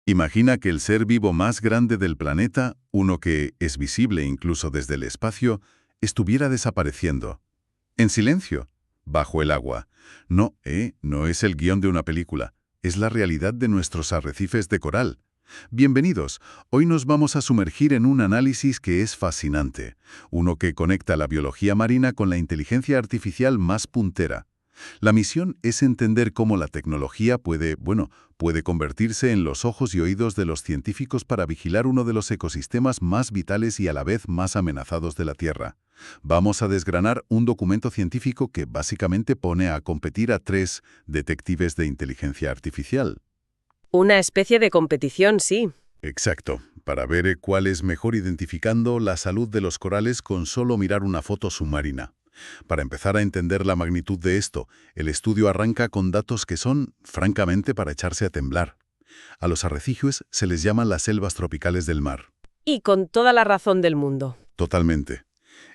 Imagina que el ser vivo más grande del planeta, uno que es visible incluso desde el espacio, estuviera desapareciendo. En silencio, bajo el agua. No, no es el guión de una película, es la realidad de nuestros arrecifes de coral. Bienvenidos, hoy nos vamos a sumergir en un análisis que es fascinante, uno que conecta la biología marina con la inteligencia artificial más puntera. La misión es entender cómo la tecnología puede convertirse en los ojos y oídos de los científicos para vigilar uno de los ecosistemas más vitales y a la vez más amenazados de la Tierra. Vamos a desgranar un documento científico que básicamente pone a competir a 3 detectives de inteligencia artificial. Una especie de competición, sí. Exacto, para ver cuál es mejor identificando la salud de los corales con solo mirar una foto submarina. Para empezar a entender la magnitud de esto, el estudio arranca con datos que son, francamente, para echarse a temblar. A los arrecifes se les llaman las selvas tropicales del mar. Y con toda la razón del mundo. Totalmente.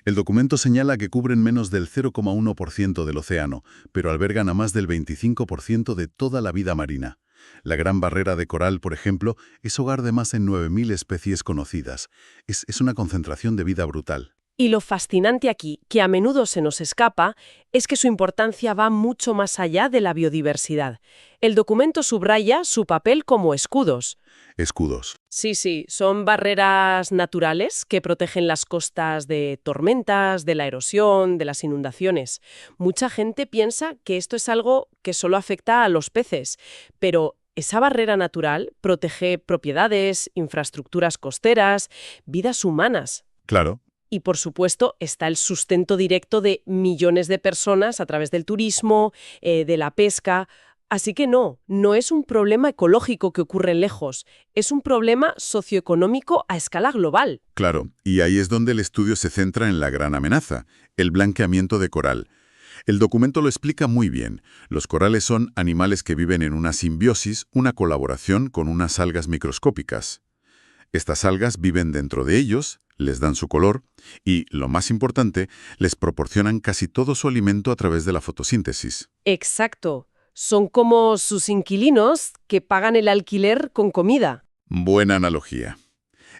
El documento señala que cubren menos del 0,1% del océano, pero albergan a más del 25% de toda la vida marina. La Gran Barrera de Coral, por ejemplo, es hogar de más de 9.000 especies conocidas. Es una concentración de vida brutal. Y lo fascinante aquí, que a menudo se nos escapa, es que su importancia va mucho más allá de la biodiversidad. El documento subraya su papel como escudos. Escudos. Sí, son barreras naturales que protegen las costas de tormentas, de la erosión, de las inundaciones. Mucha gente piensa que esto es algo que solo afecta a los peces, pero esa barrera natural protege propiedades, infraestructuras costeras, vidas humanas. Claro. Y, por supuesto, está el sustento directo de millones de personas a través del turismo, de la pesca. Así que no es un problema ecológico que ocurre lejos, es un problema socioeconómico a escala global. Claro, y ahí es donde el estudio se centra en la gran amenaza, el blanqueamiento de coral. El documento lo explica muy bien. Los corales son animales que viven en una simbiosis, una colaboración con unas algas microscópicas. Estas algas viven dentro de ellos, les dan su color y, lo más importante, les proporcionan casi todo su alimento a través de la fotosíntesis. Exacto. Son como sus inquilinos que pagan el alquiler con comida. Buena analogía.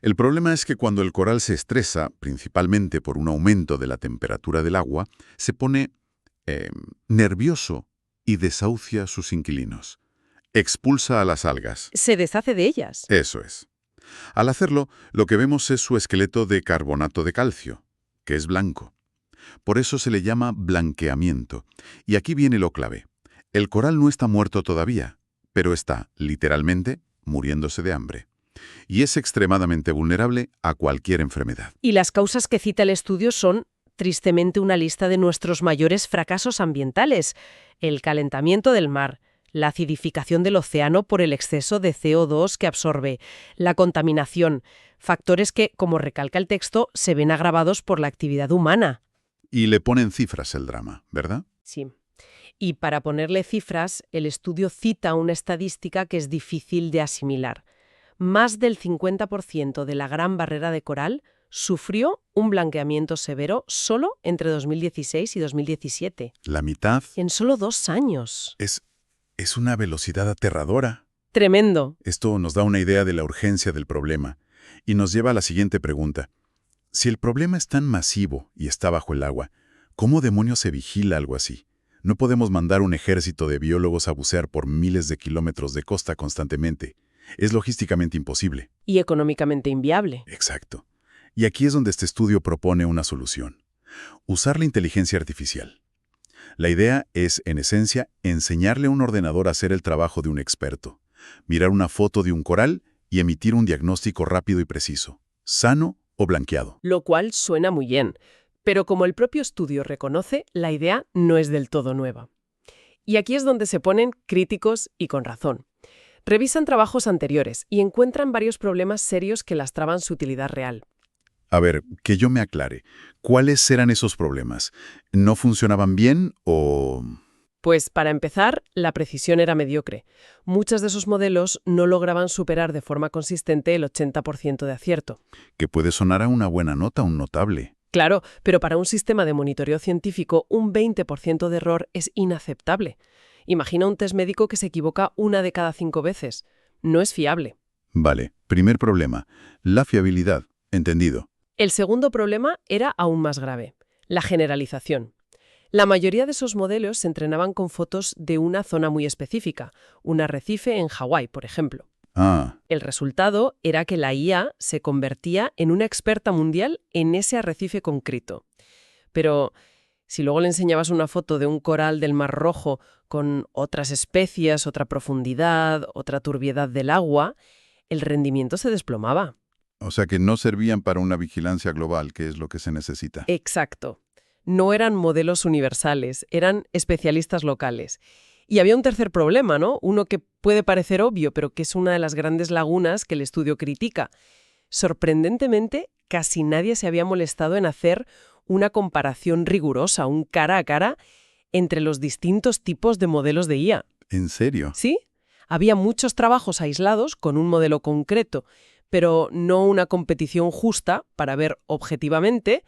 El problema es que cuando el coral se estresa, principalmente por un aumento de la temperatura del agua, se pone nervioso y desahucia a sus inquilinos. Expulsa a las algas. Se deshace de ellas. Eso es. Al hacerlo, lo que vemos es su esqueleto de carbonato de calcio, que es blanco. Por eso se le llama blanqueamiento. Y aquí viene lo clave. El coral no está muerto todavía, pero está, literalmente, muriéndose de hambre. Y es extremadamente vulnerable a cualquier enfermedad. Y las causas que cita el estudio son, tristemente, una lista de nuestros mayores fracasos ambientales. El calentamiento del mar, la acidificación del océano por el exceso de CO2 que absorbe, la contaminación, factores que, como recalca el texto, se ven agravados por la actividad humana. Y le ponen cifras el drama, ¿verdad? Sí. Y para ponerle cifras, el estudio cita una estadística que es difícil de asimilar. Más del 50% de la Gran Barrera de Coral sufrió un blanqueamiento severo solo entre 2016 y 2017. La mitad. En solo 2 años. Es una velocidad aterradora. Tremendo. Esto nos da una idea de la urgencia del problema y nos lleva a la siguiente pregunta. Si el problema es tan masivo y está bajo el agua, ¿cómo demonios se vigila algo así? No podemos mandar un ejército de biólogos a bucear por miles de kilómetros de costa constantemente. Es logísticamente imposible. Y económicamente inviable. Exacto. Y aquí es donde este estudio propone una solución. Usar la inteligencia artificial. La idea es, en esencia, enseñarle a un ordenador a hacer el trabajo de un experto. Mirar una foto de un coral y emitir un diagnóstico rápido y preciso. ¿Sano o blanqueado? Lo cual suena muy bien. Pero como el propio estudio reconoce, la idea no es del todo nueva. Y aquí es donde se ponen críticos y con razón. Revisan trabajos anteriores y encuentran varios problemas serios que lastraban su utilidad real. A ver, que yo me aclare. ¿Cuáles eran esos problemas? ¿No funcionaban bien o...? Pues para empezar, la precisión era mediocre. Muchos de esos modelos no lograban superar de forma consistente el 80% de acierto. Que puede sonar a una buena nota, un notable. Claro, pero para un sistema de monitoreo científico, un 20% de error es inaceptable. Imagina un test médico que se equivoca 1 de cada 5 veces. No es fiable. Vale, primer problema, la fiabilidad. Entendido. El segundo problema era aún más grave, la generalización. La mayoría de esos modelos se entrenaban con fotos de una zona muy específica, un arrecife en Hawái, por ejemplo. Ah, El resultado era que la IA se convertía en una experta mundial en ese arrecife concreto. Pero si luego le enseñabas una foto de un coral del Mar Rojo con otras especies, otra profundidad, otra turbiedad del agua, el rendimiento se desplomaba. o sea que no servían para una vigilancia global, que es lo que se necesita. Exacto. No eran modelos universales, eran especialistas locales. Y había un tercer problema, ¿no? Uno que puede parecer obvio, pero que es una de las grandes lagunas que el estudio critica. Sorprendentemente, casi nadie se había molestado en hacer una comparación rigurosa, un cara a cara, entre los distintos tipos de modelos de IA. ¿En serio? ¿Sí? Había muchos trabajos aislados con un modelo concreto, pero no una competición justa para ver objetivamente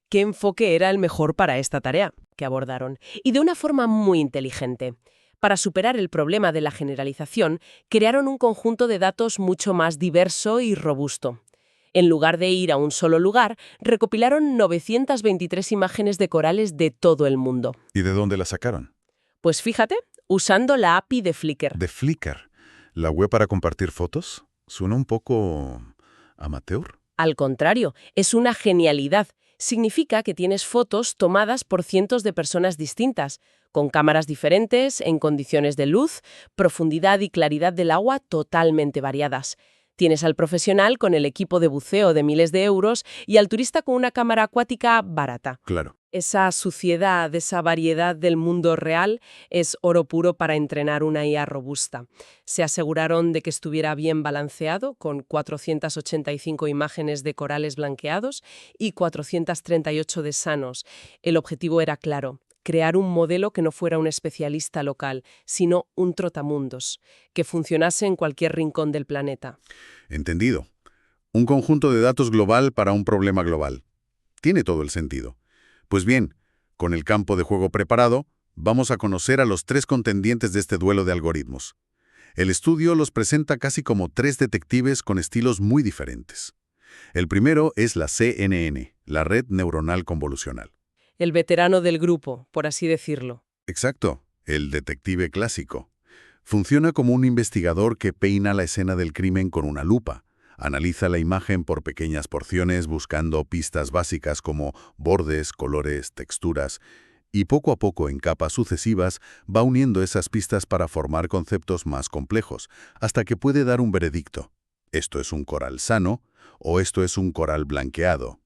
qué enfoque era el mejor para esta tarea que abordaron. Y de una forma muy inteligente. Para superar el problema de la generalización, crearon un conjunto de datos mucho más diverso y robusto. En lugar de ir a un solo lugar, recopilaron 923 imágenes de corales de todo el mundo. ¿Y de dónde la sacaron? Pues fíjate, usando la API de Flickr. De Flickr. ¿La web para compartir fotos? Suena un poco amateur. Al contrario, es una genialidad. Significa que tienes fotos tomadas por cientos de personas distintas, con cámaras diferentes, en condiciones de luz, profundidad y claridad del agua totalmente variadas. Tienes al profesional con el equipo de buceo de miles de euros y al turista con una cámara acuática barata. Claro. Esa suciedad, esa variedad del mundo real es oro puro para entrenar una IA robusta. Se aseguraron de que estuviera bien balanceado, con 485 imágenes de corales blanqueados y 438 de sanos. El objetivo era claro: crear un modelo que no fuera un especialista local, sino un trotamundos, que funcionase en cualquier rincón del planeta. Entendido. Un conjunto de datos global para un problema global. Tiene todo el sentido. Pues bien, con el campo de juego preparado, vamos a conocer a los tres contendientes de este duelo de algoritmos. El estudio los presenta casi como tres detectives con estilos muy diferentes. El primero es la CNN, la red neuronal convolucional. El veterano del grupo, por así decirlo. Exacto, el detective clásico. Funciona como un investigador que peina la escena del crimen con una lupa. Analiza la imagen por pequeñas porciones buscando pistas básicas como bordes, colores, texturas, y poco a poco en capas sucesivas va uniendo esas pistas para formar conceptos más complejos, hasta que puede dar un veredicto. ¿Esto es un coral sano o esto es un coral blanqueado?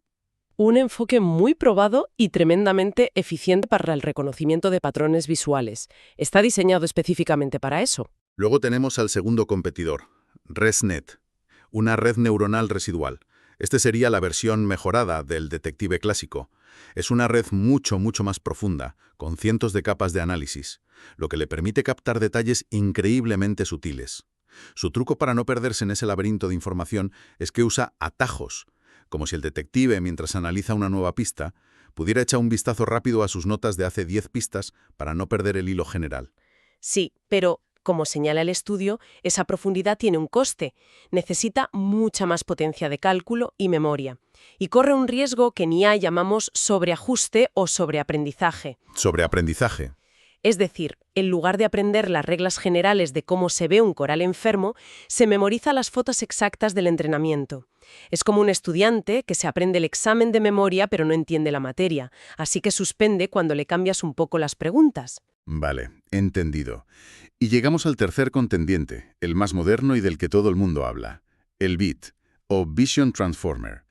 Un enfoque muy probado y tremendamente eficiente para el reconocimiento de patrones visuales. Está diseñado específicamente para eso. Luego tenemos al segundo competidor, ResNet, una red neuronal residual. Este sería la versión mejorada del detective clásico. Es una red mucho más profunda, con cientos de capas de análisis, lo que le permite captar detalles increíblemente sutiles. Su truco para no perderse en ese laberinto de información es que usa atajos, como si el detective, mientras analiza una nueva pista, pudiera echar un vistazo rápido a sus notas de hace 10 pistas para no perder el hilo general. Sí, pero, como señala el estudio, esa profundidad tiene un coste. Necesita mucha más potencia de cálculo y memoria. Y corre un riesgo que en IA llamamos sobreajuste o sobreaprendizaje. Sobreaprendizaje. Es decir, en lugar de aprender las reglas generales de cómo se ve un coral enfermo, se memoriza las fotos exactas del entrenamiento. Es como un estudiante que se aprende el examen de memoria pero no entiende la materia, así que suspende cuando le cambias un poco las preguntas. Vale, entendido. Y llegamos al tercer contendiente, el más moderno y del que todo el mundo habla, el VIT, o Vision Transformer.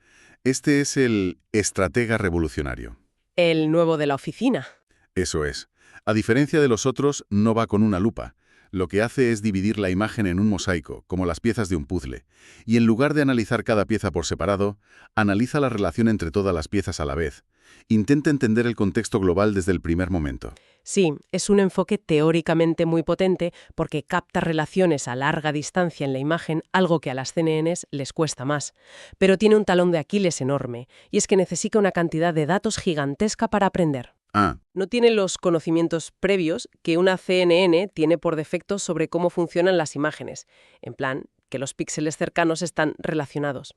Este es el estratega revolucionario. El nuevo de la oficina. Eso es. A diferencia de los otros, no va con una lupa. Lo que hace es dividir la imagen en un mosaico, como las piezas de un puzzle, y en lugar de analizar cada pieza por separado, analiza la relación entre todas las piezas a la vez. Intenta entender el contexto global desde el primer momento. Sí, es un enfoque teóricamente muy potente porque capta relaciones a larga distancia en la imagen, algo que a las CNNs les cuesta más. Pero tiene un talón de Aquiles enorme, y es que necesita una cantidad de datos gigantesca para aprender. No tiene los conocimientos previos que una CNN tiene por defecto sobre cómo funcionan las imágenes. En plan, que los píxeles cercanos están relacionados.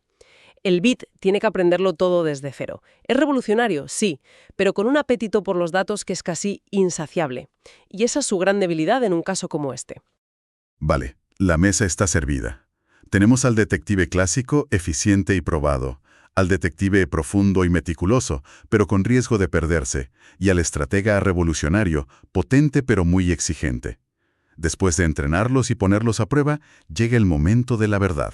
El bit tiene que aprenderlo todo desde cero. Es revolucionario, sí, pero con un apetito por los datos que es casi insaciable. Y esa es su gran debilidad en un caso como este. Vale, la mesa está servida. Tenemos al detective clásico, eficiente y probado, al detective profundo y meticuloso, pero con riesgo de perderse, y al estratega revolucionario, potente pero muy exigente. Después de entrenarlos y ponerlos a prueba, llega el momento de la verdad.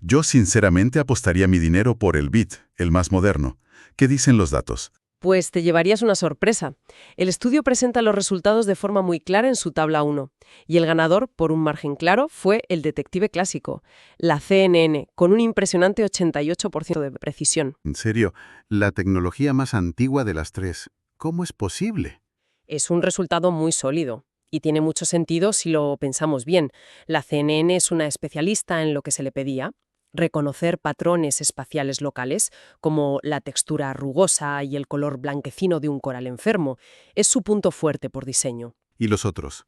Yo sinceramente apostaría mi dinero por el bit, el más moderno. ¿Qué dicen los datos? Pues te llevarías una sorpresa. El estudio presenta los resultados de forma muy clara en su tabla 1, y el ganador, por un margen claro, fue el detective clásico, la CNN, con un impresionante 88% de precisión. En serio, la tecnología más antigua de las tres. ¿Cómo es posible? Es un resultado muy sólido. Y tiene mucho sentido si lo pensamos bien. La CNN es una especialista en lo que se le pedía: reconocer patrones espaciales locales, como la textura rugosa y el color blanquecino de un coral enfermo. Es su punto fuerte por diseño. ¿Y los otros?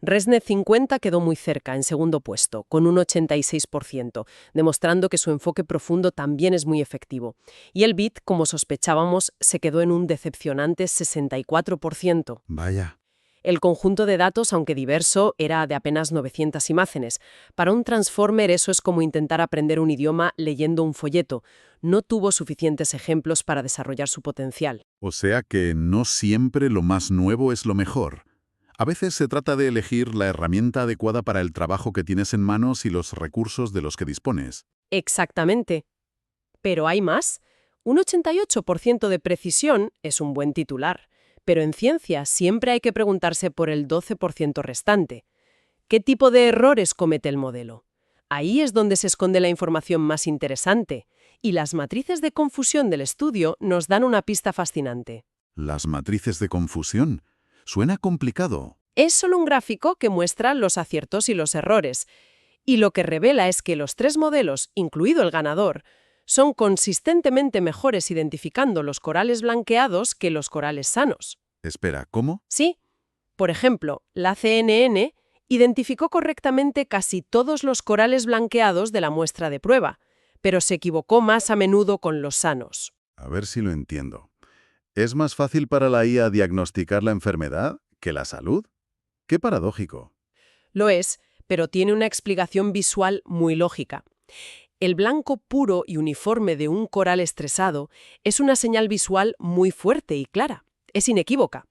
ResNet 50 quedó muy cerca, en segundo puesto, con un 86%, demostrando que su enfoque profundo también es muy efectivo. Y el bit, como sospechábamos, se quedó en un decepcionante 64%. Vaya. El conjunto de datos, aunque diverso, era de apenas 900 imágenes. Para un transformer eso es como intentar aprender un idioma leyendo un folleto. No tuvo suficientes ejemplos para desarrollar su potencial. O sea que no siempre lo más nuevo es lo mejor. A veces se trata de elegir la herramienta adecuada para el trabajo que tienes en manos y los recursos de los que dispones. Exactamente. ¿Pero hay más? Un 88% de precisión es un buen titular. Pero en ciencia siempre hay que preguntarse por el 12% restante. ¿Qué tipo de errores comete el modelo? Ahí es donde se esconde la información más interesante, y las matrices de confusión del estudio nos dan una pista fascinante. Las matrices de confusión. Suena complicado. Es solo un gráfico que muestra los aciertos y los errores, y lo que revela es que los tres modelos, incluido el ganador, son consistentemente mejores identificando los corales blanqueados que los corales sanos. Espera, ¿cómo? Sí. Por ejemplo, la CNN identificó correctamente casi todos los corales blanqueados de la muestra de prueba, pero se equivocó más a menudo con los sanos. A ver si lo entiendo. ¿Es más fácil para la IA diagnosticar la enfermedad que la salud? ¡Qué paradójico! Lo es, pero tiene una explicación visual muy lógica. El blanco puro y uniforme de un coral estresado es una señal visual muy fuerte y clara. Es inequívoca.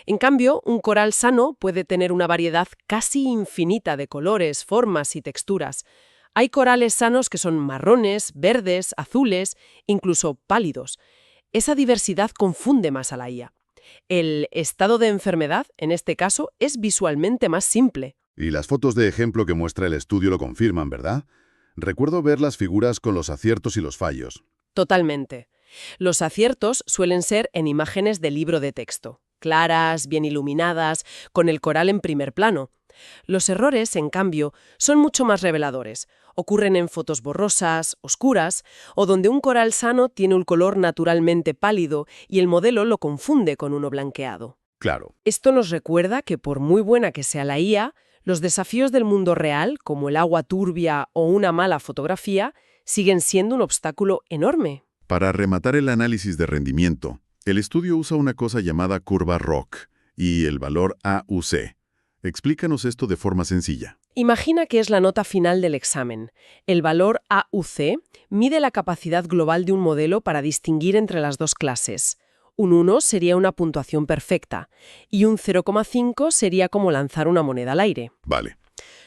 En cambio, un coral sano puede tener una variedad casi infinita de colores, formas y texturas. Hay corales sanos que son marrones, verdes, azules, incluso pálidos. Esa diversidad confunde más a la IA. El estado de enfermedad, en este caso, es visualmente más simple. Y las fotos de ejemplo que muestra el estudio lo confirman, ¿verdad? Recuerdo ver las figuras con los aciertos y los fallos. Totalmente. Los aciertos suelen ser en imágenes de libro de texto, claras, bien iluminadas, con el coral en primer plano. Los errores, en cambio, son mucho más reveladores. Ocurren en fotos borrosas, oscuras, o donde un coral sano tiene un color naturalmente pálido y el modelo lo confunde con uno blanqueado. Claro. Esto nos recuerda que, por muy buena que sea la IA, los desafíos del mundo real, como el agua turbia o una mala fotografía, siguen siendo un obstáculo enorme. Para rematar el análisis de rendimiento, el estudio usa una cosa llamada curva ROC y el valor AUC. Explícanos esto de forma sencilla. Imagina que es la nota final del examen. El valor AUC mide la capacidad global de un modelo para distinguir entre las dos clases. Un 1 sería una puntuación perfecta y un 0,5 sería como lanzar una moneda al aire. Vale.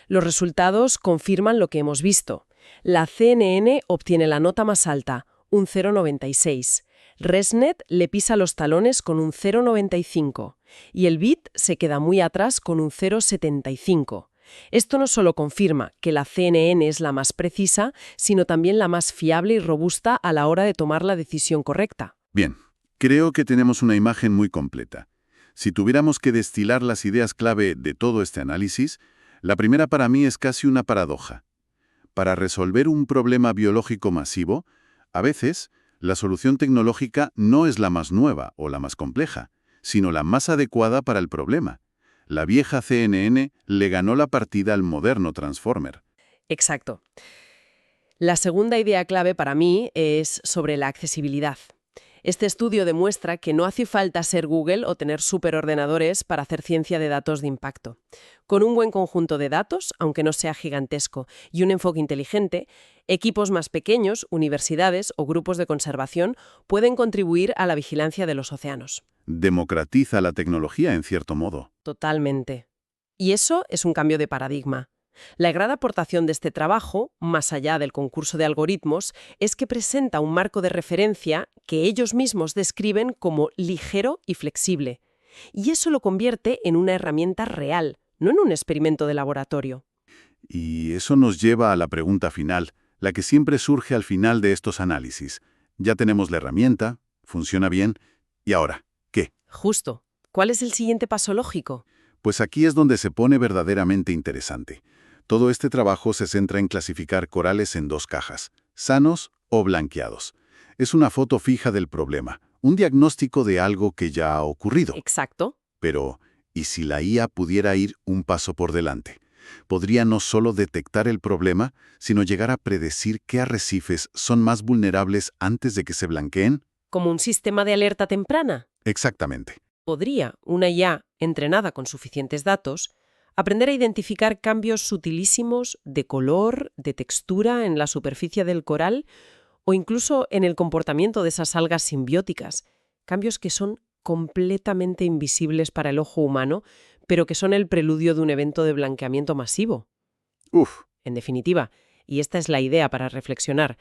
Los resultados confirman lo que hemos visto. La CNN obtiene la nota más alta, un 0,96. ResNet le pisa los talones con un 0,95 y el bit se queda muy atrás con un 0,75. Esto no solo confirma que la CNN es la más precisa, sino también la más fiable y robusta a la hora de tomar la decisión correcta. Bien, creo que tenemos una imagen muy completa. Si tuviéramos que destilar las ideas clave de todo este análisis, la primera para mí es casi una paradoja. Para resolver un problema biológico masivo, a veces, la solución tecnológica no es la más nueva o la más compleja, sino la más adecuada para el problema. La vieja CNN le ganó la partida al moderno Transformer. Exacto. La segunda idea clave para mí es sobre la accesibilidad. Este estudio demuestra que no hace falta ser Google o tener superordenadores para hacer ciencia de datos de impacto. Con un buen conjunto de datos, aunque no sea gigantesco, y un enfoque inteligente, equipos más pequeños, universidades o grupos de conservación pueden contribuir a la vigilancia de los océanos. Democratiza la tecnología en cierto modo. Totalmente. Y eso es un cambio de paradigma. La gran aportación de este trabajo, más allá del concurso de algoritmos, es que presenta un marco de referencia que ellos mismos describen como ligero y flexible. Y eso lo convierte en una herramienta real, no en un experimento de laboratorio. Y eso nos lleva a la pregunta final, la que siempre surge al final de estos análisis. Ya tenemos la herramienta, funciona bien, ¿y ahora qué? Justo. ¿Cuál es el siguiente paso lógico? Pues aquí es donde se pone verdaderamente interesante. Todo este trabajo se centra en clasificar corales en dos cajas, sanos o blanqueados. Es una foto fija del problema, un diagnóstico de algo que ya ha ocurrido. Exacto. Pero, ¿y si la IA pudiera ir un paso por delante? Podría no solo detectar el problema, sino llegar a predecir qué arrecifes son más vulnerables antes de que se blanqueen. ¿Como un sistema de alerta temprana? Exactamente. ¿Podría una IA entrenada con suficientes datos aprender a identificar cambios sutilísimos de color, de textura en la superficie del coral o incluso en el comportamiento de esas algas simbióticas? Cambios que son completamente invisibles para el ojo humano, pero que son el preludio de un evento de blanqueamiento masivo. Uf, En definitiva, y esta es la idea para reflexionar,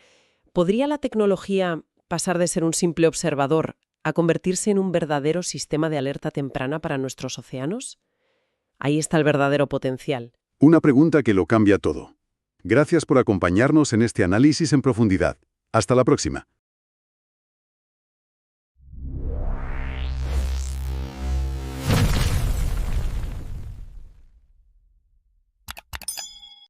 ¿podría la tecnología pasar de ser un simple observador a convertirse en un verdadero sistema de alerta temprana para nuestros océanos? Ahí está el verdadero potencial. una pregunta que lo cambia todo. Gracias por acompañarnos en este análisis en profundidad. Hasta la próxima.